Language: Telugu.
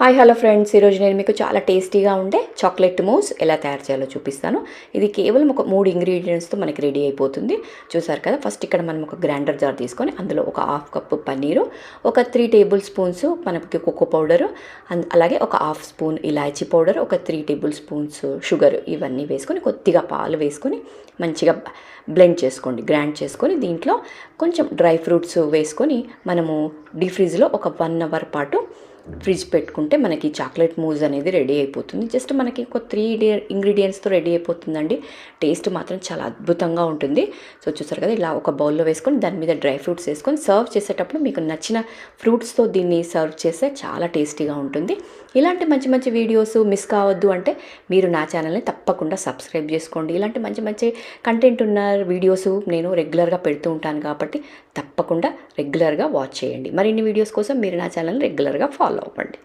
హాయ్ హలో ఫ్రెండ్స్, ఈరోజు నేను మీకు చాలా టేస్టీగా ఉండే చాక్లెట్ మూస్ ఎలా తయారు చేయాలో చూపిస్తాను. ఇది కేవలం ఒక 3 ఇంగ్రీడియంట్స్తో మనకి రెడీ అయిపోతుంది. చూసారు కదా. ఫస్ట్ ఇక్కడ మనం ఒక గ్రైండర్ జార్ తీసుకొని అందులో ఒక హాఫ్ కప్పు పన్నీరు, ఒక 3 టేబుల్ స్పూన్స్ మనకి కోకో పౌడరు, అలాగే ఒక హాఫ్ స్పూన్ ఇలాచీ పౌడర్, ఒక 3 టేబుల్ స్పూన్స్ షుగర్, ఇవన్నీ వేసుకొని కొద్దిగా పాలు వేసుకొని మంచిగా బ్లెండ్ చేసుకోండి, గ్రైండ్ చేసుకొని దీంట్లో కొంచెం డ్రై ఫ్రూట్స్ వేసుకొని మనము డీప్ ఫ్రిడ్జ్లో ఒక 1 అవర్ పాటు ఫ్రిడ్జ్ పెట్టుకుంటే మనకి చాక్లెట్ మూజ్ అనేది రెడీ అయిపోతుంది. జస్ట్ మనకి ఒక 3 ఇంగ్రీడియంట్స్తో రెడీ అయిపోతుందండి. టేస్ట్ మాత్రం చాలా అద్భుతంగా ఉంటుంది. సో చూసారు కదా, ఇలా ఒక బౌల్లో వేసుకొని దాని మీద డ్రై ఫ్రూట్స్ వేసుకొని సర్వ్ చేసేటప్పుడు మీకు నచ్చిన ఫ్రూట్స్తో దీన్ని సర్వ్ చేస్తే చాలా టేస్టీగా ఉంటుంది. ఇలాంటి మంచి మంచి వీడియోస్ మిస్ కావద్దు అంటే మీరు నా ఛానల్ని తప్పకుండా సబ్స్క్రైబ్ చేసుకోండి. ఇలాంటి మంచి మంచి కంటెంట్ ఉన్న వీడియోస్ నేను రెగ్యులర్గా పెడుతూ ఉంటాను కాబట్టి తప్పకుండా రెగ్యులర్గా వాచ్ చేయండి. మరిన్ని వీడియోస్ కోసం మీరు నా ఛానల్ని రెగ్యులర్గా ఫాలో అవ్వండి.